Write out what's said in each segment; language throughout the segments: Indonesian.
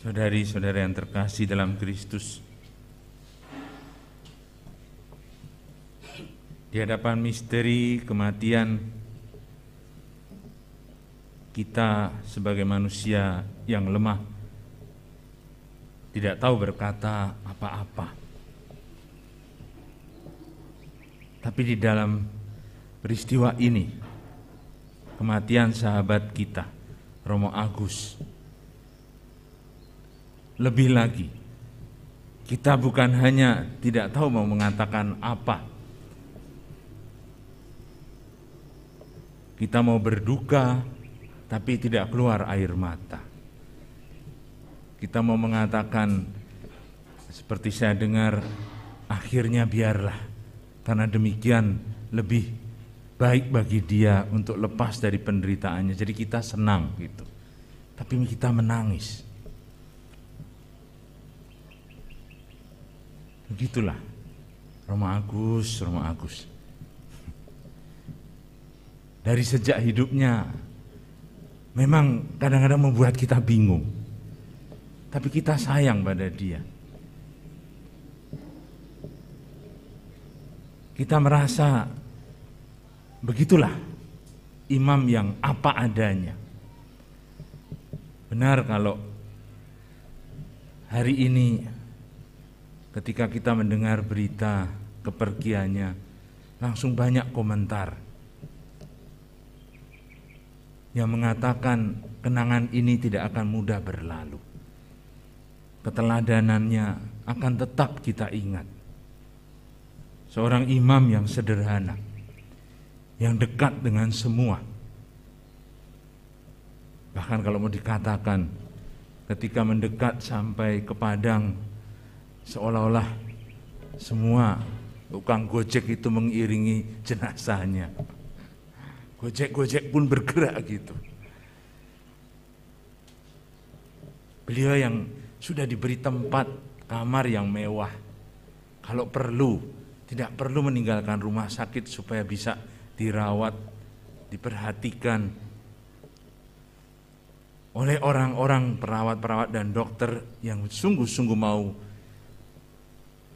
Saudari-saudara yang terkasih dalam Kristus, di hadapan misteri kematian, kita sebagai manusia yang lemah tidak tahu berkata apa-apa. Tapi di dalam peristiwa ini, kematian sahabat kita, Romo Agus, lebih lagi, kita bukan hanya tidak tahu mau mengatakan apa, kita mau berduka tapi tidak keluar air mata. Kita mau mengatakan seperti saya dengar, akhirnya biarlah, karena demikian lebih baik bagi dia untuk lepas dari penderitaannya. Jadi kita senang gitu, tapi kita menangis. Begitulah Romo Agus. Dari sejak hidupnya memang kadang-kadang membuat kita bingung, tapi kita sayang pada dia. Kita merasa begitulah imam yang apa adanya. Benar kalau hari ini ketika kita mendengar berita kepergiannya, langsung banyak komentar yang mengatakan kenangan ini tidak akan mudah berlalu. Keteladanannya akan tetap kita ingat. Seorang imam yang sederhana, yang dekat dengan semua. Bahkan kalau mau dikatakan, ketika mendekat sampai ke Padang, seolah-olah semua tukang gojek itu mengiringi jenazahnya. Gojek-gojek pun bergerak gitu. Beliau yang sudah diberi tempat kamar yang mewah, kalau perlu tidak perlu meninggalkan rumah sakit supaya bisa dirawat, diperhatikan oleh orang-orang perawat-perawat dan dokter yang sungguh-sungguh mau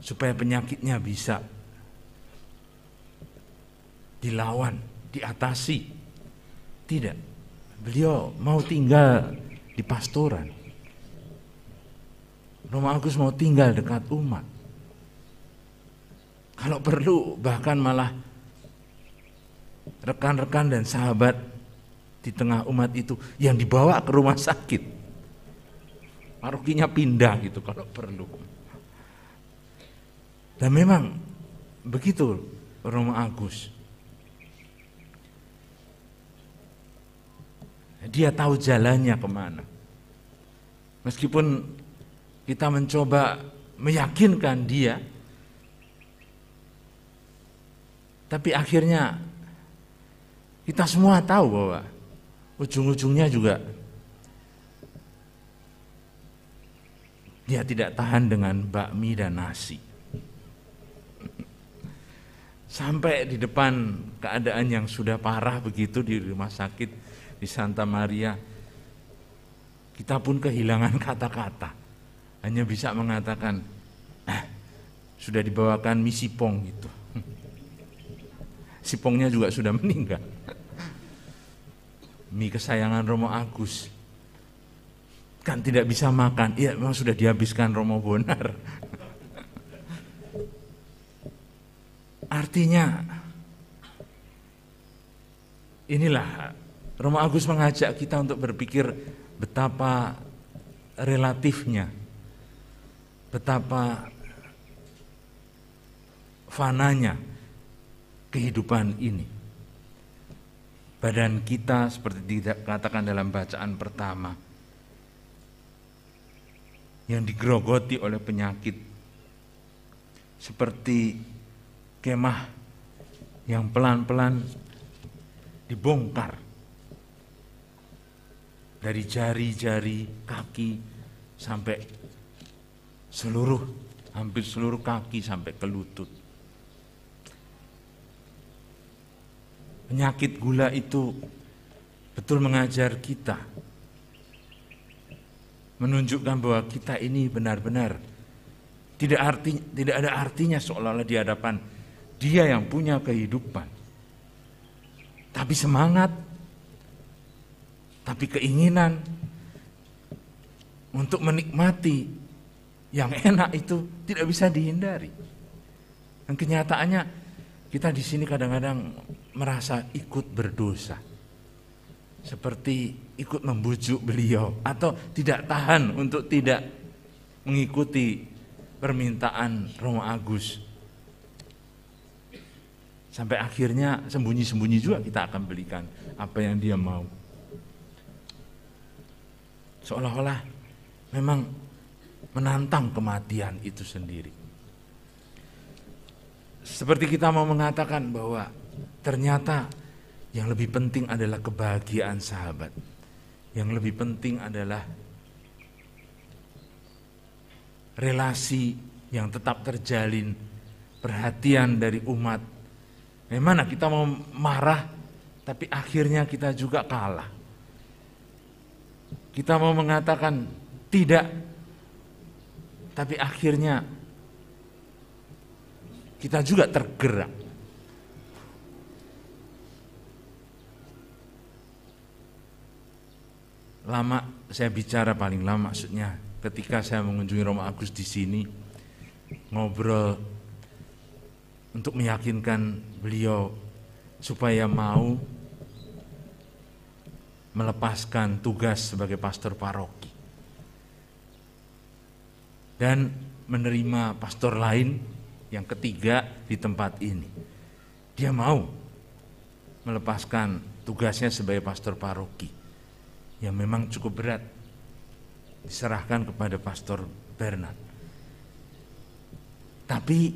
supaya penyakitnya bisa dilawan, diatasi. Tidak, beliau mau tinggal di pastoran. Romo Agus mau tinggal dekat umat. Kalau perlu bahkan malah rekan-rekan dan sahabat di tengah umat itu yang dibawa ke rumah sakit. Parokinya pindah gitu kalau perlu. Dan memang begitu Romo Agus. Dia tahu jalannya kemana. Meskipun kita mencoba meyakinkan dia, tapi akhirnya kita semua tahu bahwa ujung-ujungnya juga dia tidak tahan dengan bakmi dan nasi. Sampai di depan keadaan yang sudah parah begitu di rumah sakit di Santa Maria, kita pun kehilangan kata-kata. Hanya bisa mengatakan, sudah dibawakan mie sipong gitu. Sipongnya juga sudah meninggal. Mie kesayangan Romo Agus. Kan tidak bisa makan. Iya, memang sudah dihabiskan Romo Bonar. Artinya, inilah Romo Agus mengajak kita untuk berpikir betapa relatifnya, betapa fananya kehidupan ini. Badan kita seperti dikatakan dalam bacaan pertama, yang digerogoti oleh penyakit, seperti kemah yang pelan-pelan dibongkar dari jari-jari kaki sampai hampir seluruh kaki sampai ke lutut. Penyakit gula itu betul mengajar kita menunjukkan bahwa kita ini benar-benar tidak ada artinya seolah-olah di hadapan Dia yang punya kehidupan. Tapi semangat, tapi keinginan untuk menikmati yang enak itu tidak bisa dihindari. Dan kenyataannya kita di sini kadang-kadang merasa ikut berdosa. Seperti ikut membujuk beliau atau tidak tahan untuk tidak mengikuti permintaan Romo Agus. Sampai akhirnya sembunyi-sembunyi juga kita akan belikan apa yang dia mau. Seolah-olah memang menantang kematian itu sendiri. Seperti kita mau mengatakan bahwa ternyata yang lebih penting adalah kebahagiaan sahabat. Yang lebih penting adalah relasi yang tetap terjalin, perhatian dari umat. Bagaimana kita mau marah, tapi akhirnya kita juga kalah. Kita mau mengatakan tidak, tapi akhirnya kita juga tergerak. Lama saya bicara, paling lama maksudnya ketika saya mengunjungi Romo Agus di sini, ngobrol untuk meyakinkan beliau supaya mau melepaskan tugas sebagai pastor paroki dan menerima pastor lain yang ketiga di tempat ini. Dia mau melepaskan tugasnya sebagai pastor paroki yang memang cukup berat, diserahkan kepada Pastor Bernard. Tapi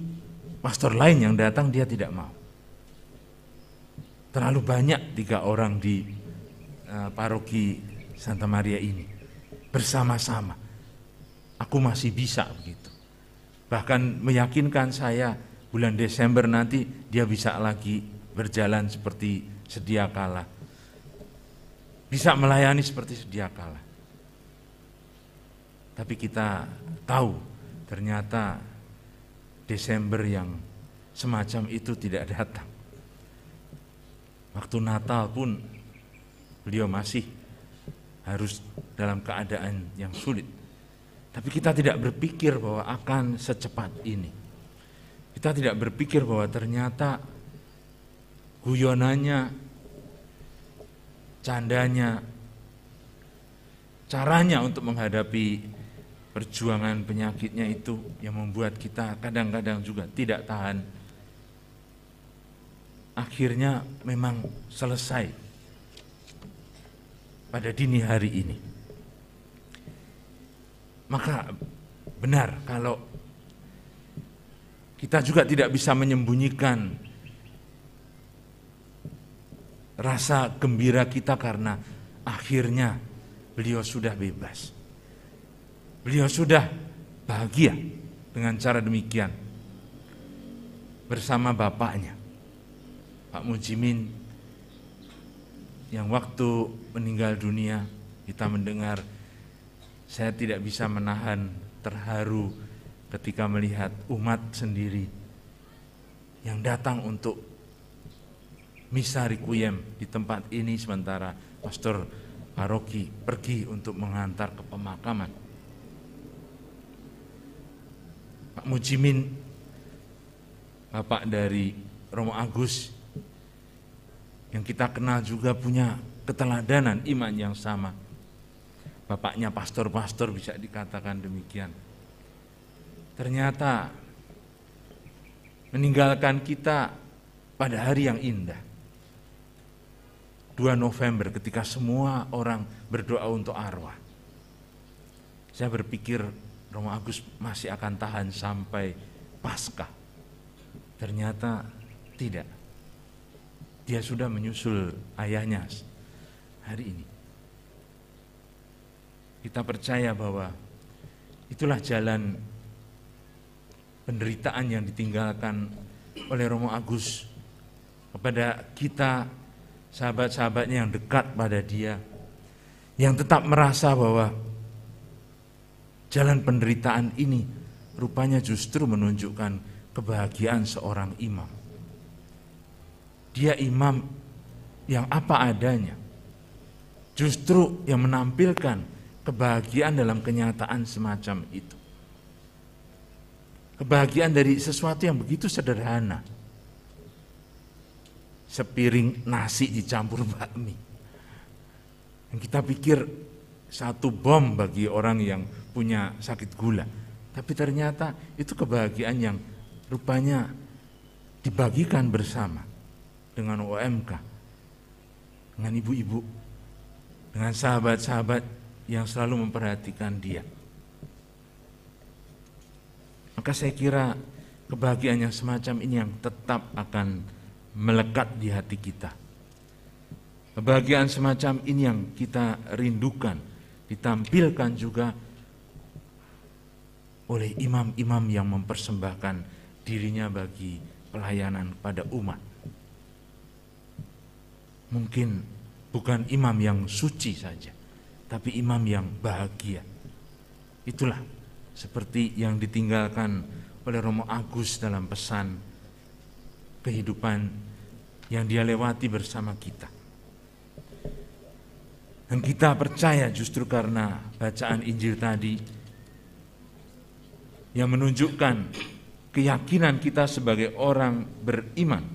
pastor lain yang datang dia tidak mau. Terlalu banyak 3 orang di paroki Santa Maria ini bersama-sama. Aku masih bisa begitu. Bahkan meyakinkan saya bulan Desember nanti dia bisa lagi berjalan seperti sedia kala. Bisa melayani seperti sedia kala. Tapi kita tahu ternyata Desember yang semacam itu tidak datang. Waktu Natal pun beliau masih harus dalam keadaan yang sulit. Tapi kita tidak berpikir bahwa akan secepat ini. Kita tidak berpikir bahwa ternyata guyonannya, candanya, caranya untuk menghadapi perjuangan penyakitnya itu yang membuat kita kadang-kadang juga tidak tahan. Akhirnya memang selesai pada dini hari ini. Maka benar kalau kita juga tidak bisa menyembunyikan rasa gembira kita karena akhirnya beliau sudah bebas. Beliau sudah bahagia dengan cara demikian bersama bapaknya, Pak Mujimin, yang waktu meninggal dunia kita mendengar, saya tidak bisa menahan terharu ketika melihat umat sendiri yang datang untuk misa requiem di tempat ini sementara pastor paroki pergi untuk mengantar ke pemakaman. Pak Mujimin, bapak dari Romo Agus, yang kita kenal juga punya keteladanan iman yang sama. Bapaknya pastor-pastor bisa dikatakan demikian. Ternyata meninggalkan kita pada hari yang indah. 2 November ketika semua orang berdoa untuk arwah. Saya berpikir Romo Agus masih akan tahan sampai Paskah. Ternyata tidak. Dia sudah menyusul ayahnya hari ini. Kita percaya bahwa itulah jalan penderitaan yang ditinggalkan oleh Romo Agus kepada kita, sahabat-sahabatnya yang dekat pada dia, yang tetap merasa bahwa jalan penderitaan ini rupanya justru menunjukkan kebahagiaan seorang imam. Dia imam yang apa adanya, justru yang menampilkan kebahagiaan dalam kenyataan semacam itu. Kebahagiaan dari sesuatu yang begitu sederhana. Sepiring nasi dicampur bakmi. Yang kita pikir satu bom bagi orang yang punya sakit gula. Tapi ternyata itu kebahagiaan yang rupanya dibagikan bersama dengan OMK, dengan ibu-ibu, dengan sahabat-sahabat yang selalu memperhatikan dia. Maka saya kira kebahagiaan yang semacam ini yang tetap akan melekat di hati kita. Kebahagiaan semacam ini yang kita rindukan, ditampilkan juga oleh imam-imam yang mempersembahkan dirinya bagi pelayanan pada umat. Mungkin bukan imam yang suci saja, tapi imam yang bahagia. Itulah seperti yang ditinggalkan oleh Romo Agus dalam pesan kehidupan yang dia lewati bersama kita. Dan kita percaya justru karena bacaan Injil tadi yang menunjukkan keyakinan kita sebagai orang beriman,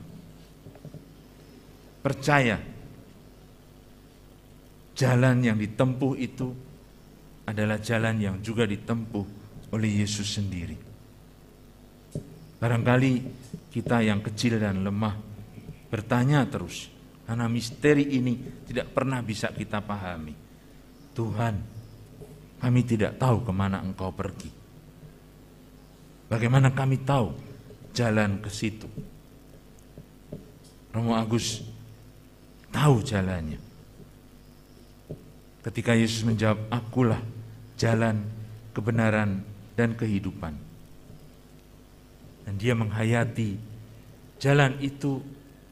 percaya jalan yang ditempuh itu adalah jalan yang juga ditempuh oleh Yesus sendiri. Barangkali kita yang kecil dan lemah bertanya terus, karena misteri ini tidak pernah bisa kita pahami. Tuhan, kami tidak tahu kemana Engkau pergi. Bagaimana kami tahu jalan ke situ? Romo Agus tahu jalannya. Ketika Yesus menjawab, akulah jalan, kebenaran, dan kehidupan. Dan dia menghayati jalan itu,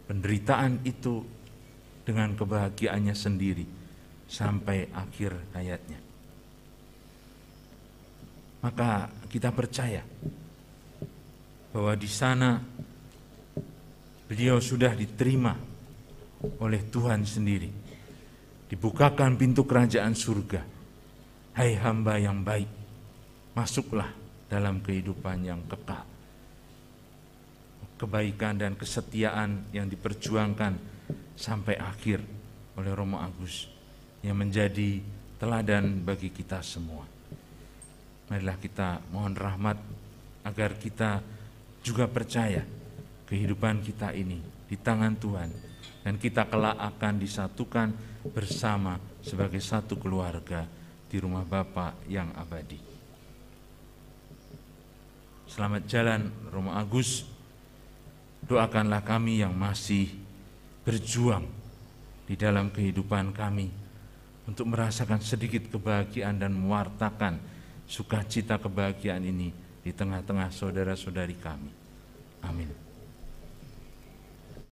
penderitaan itu dengan kebahagiaannya sendiri sampai akhir hayatnya. Maka kita percaya bahwa di sana beliau sudah diterima oleh Tuhan sendiri. Dibukakan pintu kerajaan surga. Hai hamba yang baik, masuklah dalam kehidupan yang kekal. Kebaikan dan kesetiaan yang diperjuangkan sampai akhir oleh Romo Agus yang menjadi teladan bagi kita semua. Marilah kita mohon rahmat agar kita juga percaya kehidupan kita ini di tangan Tuhan dan kita kelak akan disatukan bersama sebagai satu keluarga di rumah Bapa yang abadi. Selamat jalan Romo Agus. Doakanlah kami yang masih berjuang di dalam kehidupan kami untuk merasakan sedikit kebahagiaan dan mewartakan sukacita kebahagiaan ini di tengah-tengah saudara-saudari kami. Amin.